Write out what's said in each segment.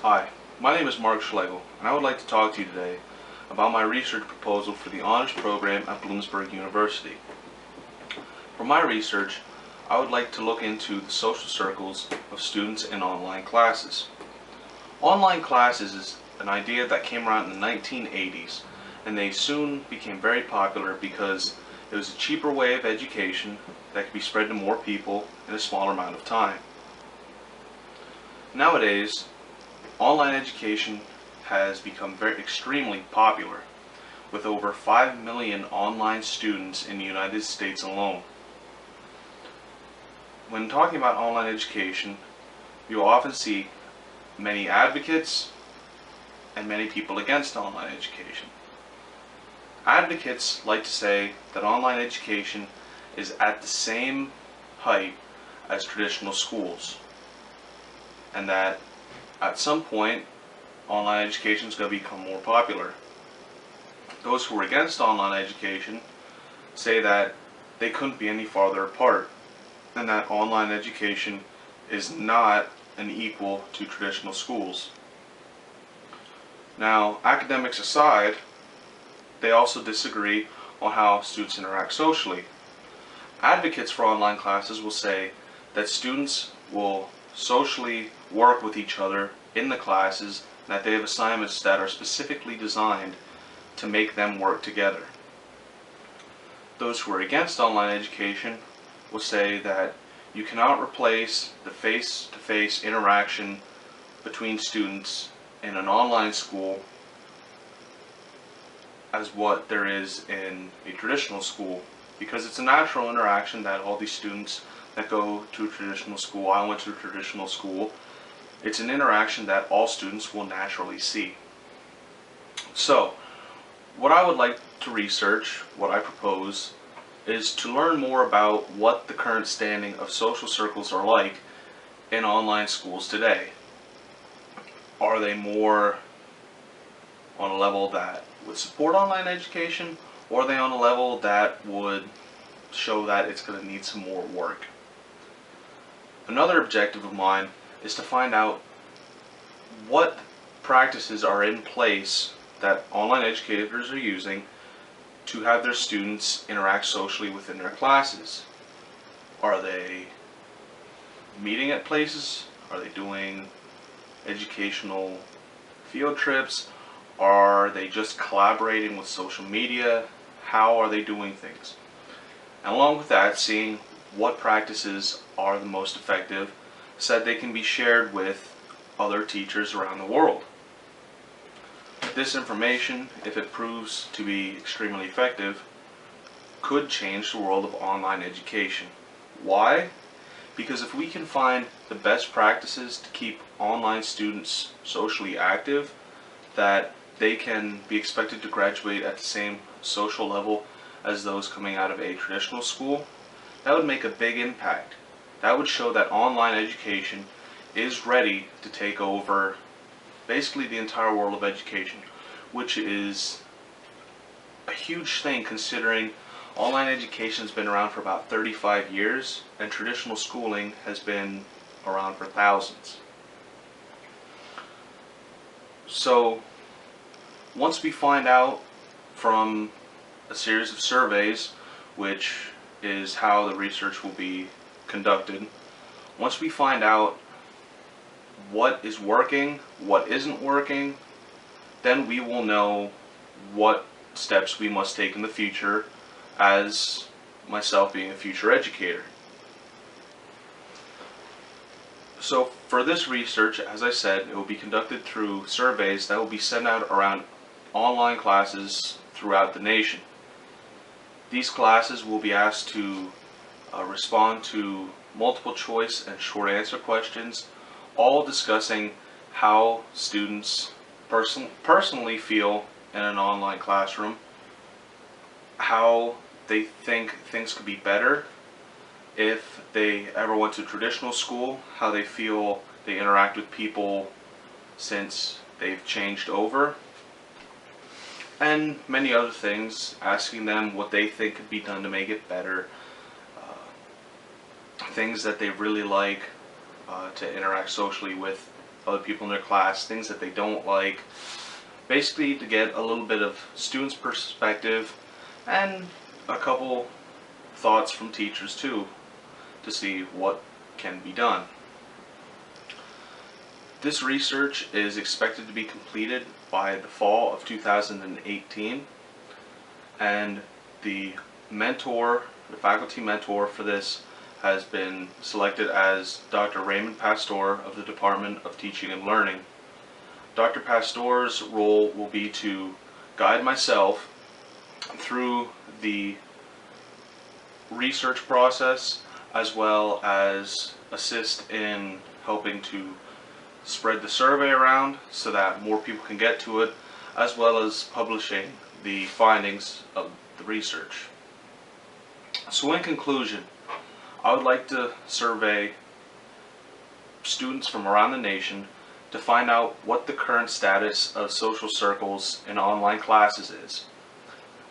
Hi, my name is Mark Schlegel, and I would like to talk to you today about my research proposal for the honors program at Bloomsburg University. For my research, I would like to look into the social circles of students in online classes. Online classes is an idea that came around in the 1980s, and they soon became very popular because it was a cheaper way of education that could be spread to more people in a smaller amount of time. Nowadays, online education has become extremely popular, with over 5 million online students in the United States alone. When talking about online education, you often see many advocates and many people against online education. Advocates like to say that online education is at the same height as traditional schools, and that at some point online education is going to become more popular. Those who are against online education say that they couldn't be any farther apart, and that online education is not an equal to traditional schools. Now, academics aside, they also disagree on how students interact socially. Advocates for online classes will say that students will socially work with each other in the classes, and that they have assignments that are specifically designed to make them work together. Those who are against online education will say that you cannot replace the face-to-face interaction between students in an online school as what there is in a traditional school, because it's a natural interaction that all these students that go to a traditional school, I went to a traditional school, it's an interaction that all students will naturally see. So, what I would like to research, what I propose, is to learn more about what the current standing of social circles are like in online schools today. Are they more on a level that would support online education, or are they on a level that would show that it's going to need some more work? Another objective of mine is to find out what practices are in place that online educators are using to have their students interact socially within their classes. Are they meeting at places? Are they doing educational field trips? Are they just collaborating with social media? How are they doing things? And along with that, seeing what practices are the most effective so that they can be shared with other teachers around the world. This information, if it proves to be extremely effective, could change the world of online education. Why? Because if we can find the best practices to keep online students socially active, that they can be expected to graduate at the same social level as those coming out of a traditional school, that would make a big impact. That would show that online education is ready to take over basically the entire world of education, which is a huge thing considering online education has been around for about 35 years and traditional schooling has been around for thousands. So once we find out from a series of surveys, which is how the research will be conducted, once we find out what is working, what isn't working, then we will know what steps we must take in the future, as myself being a future educator. So for this research, as I said, it will be conducted through surveys that will be sent out around online classes throughout the nation. These classes will be asked to respond to multiple choice and short answer questions, all discussing how students personally feel in an online classroom, how they think things could be better if they ever went to traditional school, how they feel they interact with people since they've changed over, and many other things, asking them what they think could be done to make it better, things that they really like to interact socially with other people in their class, things that they don't like, basically to get a little bit of students' perspective and a couple thoughts from teachers too, to see what can be done. This research is expected to be completed by the fall of 2018, and the faculty mentor for this has been selected as Dr. Raymond Pastor of the Department of Teaching and Learning. Dr. Pastor's role will be to guide myself through the research process, as well as assist in helping to spread the survey around so that more people can get to it, as well as publishing the findings of the research. So in conclusion, I would like to survey students from around the nation to find out what the current status of social circles in online classes is,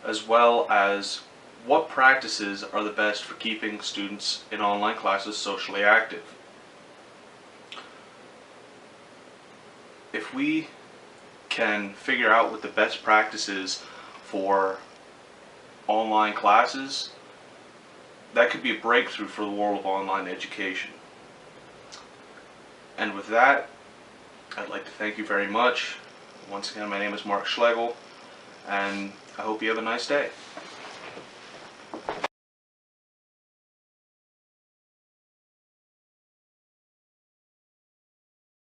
as well as what practices are the best for keeping students in online classes socially active. If we can figure out what the best practices for online classes, that could be a breakthrough for the world of online education. And with that, I'd like to thank you very much. Once again, my name is Mark Schlegel, and I hope you have a nice day.